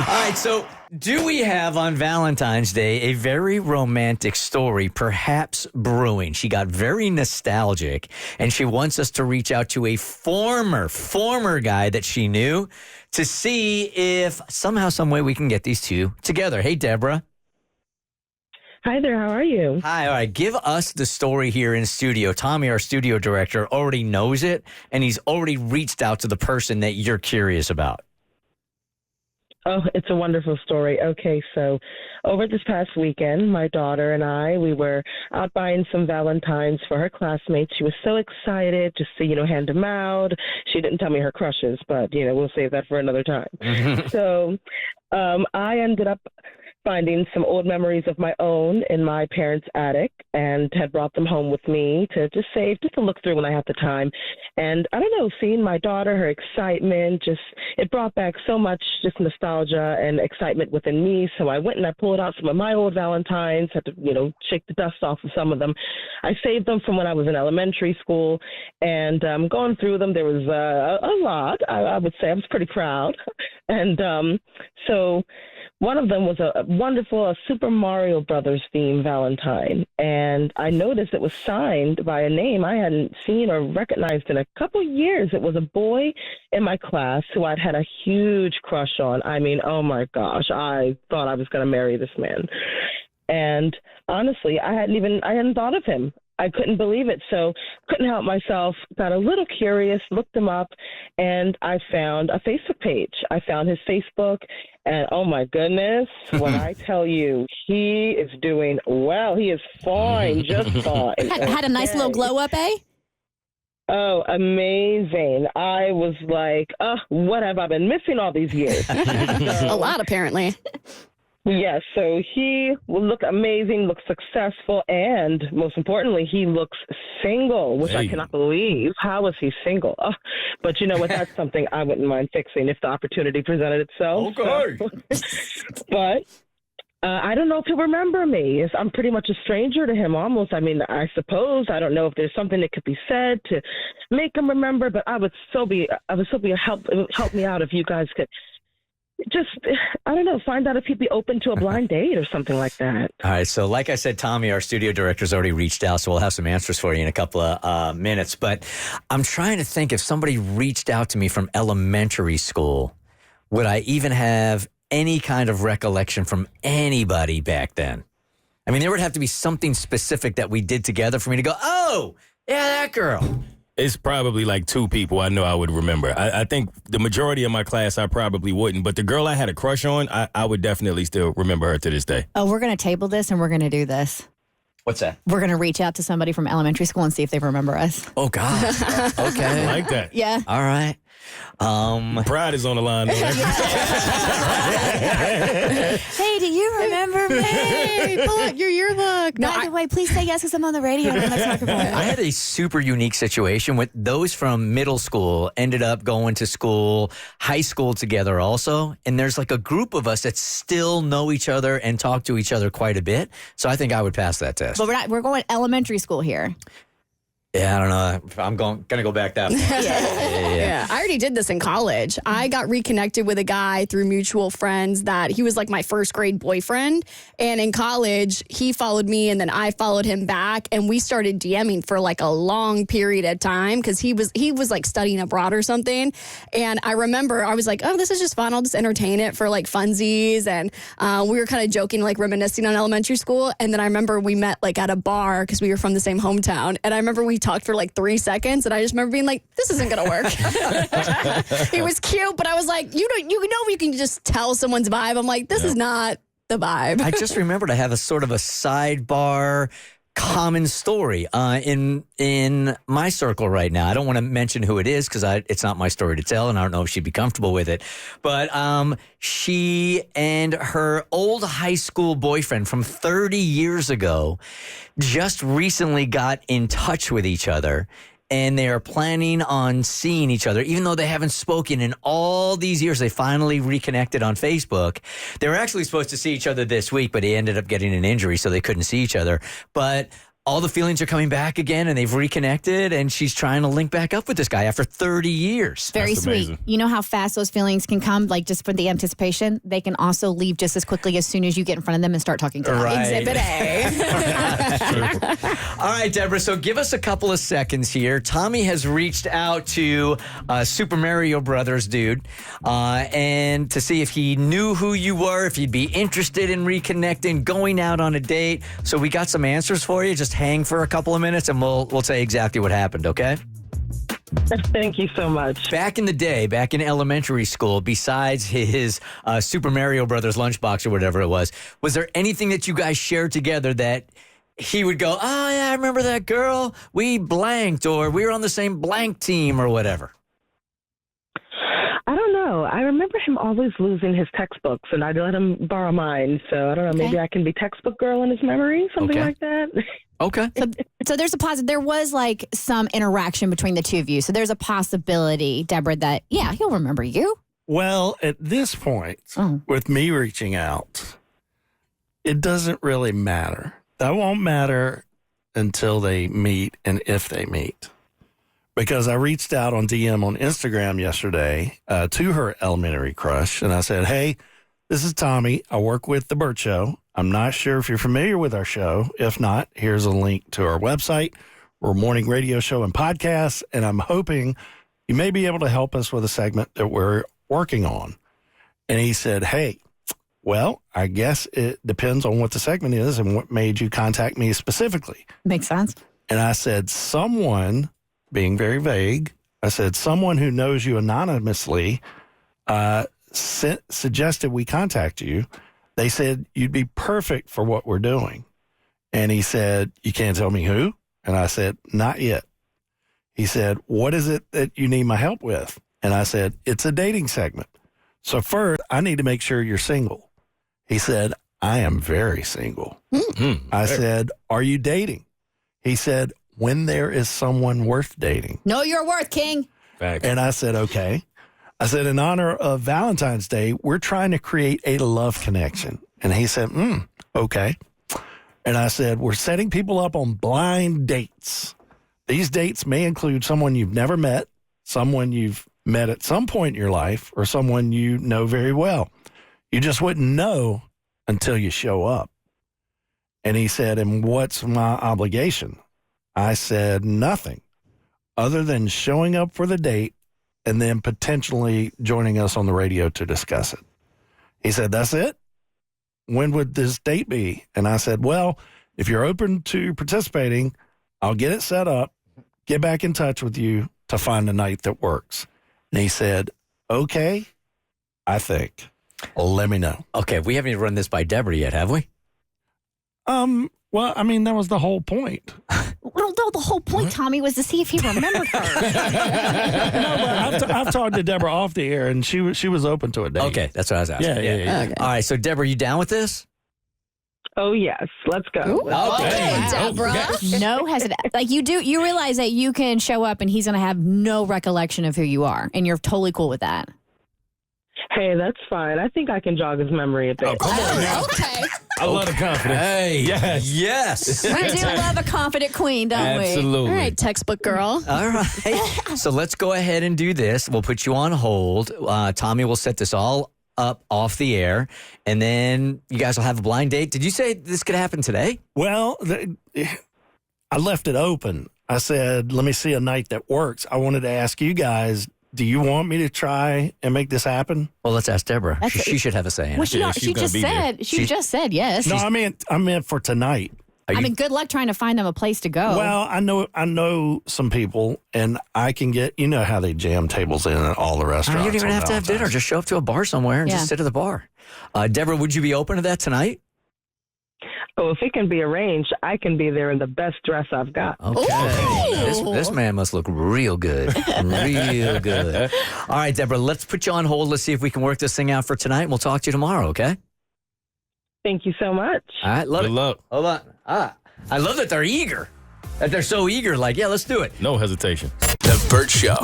right, so do we have on Valentine's Day a very romantic story, perhaps brewing? She got very nostalgic, and she wants us to reach out to a former guy that she knew to see if somehow, some way we can get these two together. Hey, Deborah. Hi there, how are you? Hi, all right. Give us the story here in studio. Tommy, our studio director, already knows it, and he's already reached out to the person that you're curious about. Oh, it's a wonderful story. Okay, so over this past weekend, my daughter and I, we were out buying some Valentines for her classmates. She was so excited just to, hand them out. She didn't tell me her crushes, but, we'll save that for another time. So I ended up finding some old memories of my own in my parents' attic and had brought them home with me to just save, just to look through when I had the time. And I don't know, seeing my daughter, her excitement, it brought back so much just nostalgia and excitement within me. So I went and I pulled out some of my old Valentines, had to, shake the dust off of some of them. I saved them from when I was in elementary school, and going through them, there was a lot. I would say I was pretty proud. And so one of them was a wonderful Super Mario Brothers themed Valentine, and I noticed it was signed by a name I hadn't seen or recognized in a couple years. It was a boy in my class who I'd had a huge crush on. I mean, oh my gosh, I thought I was going to marry this man. And honestly, I hadn't thought of him. I couldn't believe it, so couldn't help myself, got a little curious, looked him up, and I found a Facebook page. I found his Facebook, and oh my goodness, when I tell you, he is doing well. He is fine, just fine. Had a nice little glow up, eh? Oh, amazing. I was like, what have I been missing all these years? A lot, apparently. Yes, so he will look amazing, looks successful, and most importantly, he looks single, which I cannot believe. How is he single? But you know what? That's something I wouldn't mind fixing if the opportunity presented itself. Okay. So. But I don't know if he'll remember me. I'm pretty much a stranger to him almost. I mean, I suppose. I don't know if there's something that could be said to make him remember, but I would help me out if you guys could just, I don't know, find out if he'd be open to a blind date or something like that. All right. So like I said, Tommy, our studio director, has already reached out, so we'll have some answers for you in a couple of minutes. But I'm trying to think, if somebody reached out to me from elementary school, would I even have any kind of recollection from anybody back then? I mean, there would have to be something specific that we did together for me to go, oh, yeah, that girl. It's probably like two people I know I would remember. I think the majority of my class I probably wouldn't, but the girl I had a crush on, I would definitely still remember her to this day. Oh, we're going to table this and we're going to do this. What's that? We're going to reach out to somebody from elementary school and see if they remember us. Oh, God. Okay. I like that. Yeah. All right. Pride is on the line. Hey, do you remember me? Pull out your yearbook. By the way, please say yes because I'm on the radio and let's talk about it. I had a super unique situation with those from middle school ended up going to school, high school together also. And there's like a group of us that still know each other and talk to each other quite a bit. So I think I would pass that test. But we're going elementary school here. Yeah, I don't know. I'm going to go back that far. Yeah. I already did this in college. I got reconnected with a guy through mutual friends that he was like my first grade boyfriend. And in college, he followed me and then I followed him back. And we started DMing for like a long period of time because he was like studying abroad or something. And I remember I was like, oh, this is just fun. I'll just entertain it for like funsies. And we were kind of joking, like reminiscing on elementary school. And then I remember we met like at a bar because we were from the same hometown. And I remember we talked for like 3 seconds and I just remember being like, this isn't gonna work. He was cute, but I was like, you can just tell someone's vibe. I'm like, this is not the vibe. I just remembered I have a sort of a sidebar common story in my circle right now. I don't want to mention who it is because it's not my story to tell, and I don't know if she'd be comfortable with it. But she and her old high school boyfriend from 30 years ago just recently got in touch with each other. And they are planning on seeing each other, even though they haven't spoken in all these years. They finally reconnected on Facebook. They were actually supposed to see each other this week, but he ended up getting an injury, so they couldn't see each other. But all the feelings are coming back again, and they've reconnected, and she's trying to link back up with this guy after 30 years. Very That's sweet. amazing. You know how fast those feelings can come, like just for the anticipation? They can also leave just as quickly as soon as you get in front of them and start talking to them. Right. Exhibit A. All right, Deborah, so give us a couple of seconds here. Tommy has reached out to Super Mario Brothers dude and to see if he knew who you were, if he'd be interested in reconnecting, going out on a date. So we got some answers for you. Just hang for a couple of minutes and we'll say exactly what happened, okay? Thank you so much. Back in the day, back in elementary school, besides his Super Mario Brothers lunchbox or whatever it was there anything that you guys shared together that he would go, oh, yeah, I remember that girl. We blanked, or we were on the same blank team or whatever? I don't know. I remember him always losing his textbooks, and I'd let him borrow mine. So I don't know. Maybe I can be textbook girl in his memory, something Okay. like that. Okay. So there's a there was like some interaction between the two of you. So there's a possibility, Deborah, that, yeah, he'll remember you. Well, at this point, Oh. with me reaching out, it doesn't really matter. That won't matter until they meet and if they meet. Because I reached out on DM on Instagram yesterday to her elementary crush, and I said, hey, this is Tommy. I work with The Bert Show. I'm not sure if you're familiar with our show. If not, here's a link to our website. We're a morning radio show and podcast, and I'm hoping you may be able to help us with a segment that we're working on. And he said, hey, well, I guess it depends on what the segment is and what made you contact me specifically. Makes sense. And I said, someone, being very vague, I said, someone who knows you anonymously suggested we contact you. They said you'd be perfect for what we're doing. And he said, you can't tell me who? And I said, not yet. He said, what is it that you need my help with? And I said, it's a dating segment. So first, I need to make sure you're single. He said, I am very single. I said, are you dating? He said, when there is someone worth dating. Know your worth, King. Facts. And I said, okay. I said, in honor of Valentine's Day, we're trying to create a love connection. And he said, okay. And I said, we're setting people up on blind dates. These dates may include someone you've never met, someone you've met at some point in your life, or someone you know very well. You just wouldn't know until you show up. And he said, and what's my obligation? I said, nothing other than showing up for the date and then potentially joining us on the radio to discuss it. He said, that's it? When would this date be? And I said, well, if you're open to participating, I'll get it set up, get back in touch with you to find a night that works. And he said, okay, I think. Let me know. Okay, we haven't even run this by Deborah yet, have we? Well, I mean, that was the whole point. Well, no, the whole point, Tommy, was to see if he remembered her. No, but I've talked to Deborah off the air, and she was open to a date. Okay, that's what I was asking. Yeah. All right, so Deborah, you down with this? Oh, yes. Let's go. Okay, Deborah. No hesitation. Like you realize that you can show up and he's going to have no recollection of who you are, and you're totally cool with that. Hey, that's fine. I think I can jog his memory a bit. Oh, come on now. Okay. I love the confidence. Hey, Yes. We do love a confident queen, don't we? Absolutely. All right, textbook girl. All right. So let's go ahead and do this. We'll put you on hold. Tommy will set this all up off the air, and then you guys will have a blind date. Did you say this could happen today? Well, I left it open. I said, let me see a night that works. I wanted to ask you guys, do you want me to try and make this happen? Well, let's ask Deborah. That's She should have a say in Well, it. she Yeah, she's gonna just be there. said she just said yes. No, I meant for tonight. I mean, good luck trying to find them a place to go. Well, I know some people, and I can get, you know how they jam tables in at all the restaurants. You don't even on have to have dinner. Valentine's. Just show up to a bar somewhere and Yeah. just sit at the bar. Deborah, would you be open to that tonight? Oh, if it can be arranged, I can be there in the best dress I've got. Okay. Ooh. This man must look real good. Real good. All right, Deborah, let's put you on hold. Let's see if we can work this thing out for tonight. We'll talk to you tomorrow, okay? Thank you so much. All right, love Good it. luck. Hold on. I love that they're eager. That they're so eager. Like, yeah, let's do it. No hesitation. The Bert Show.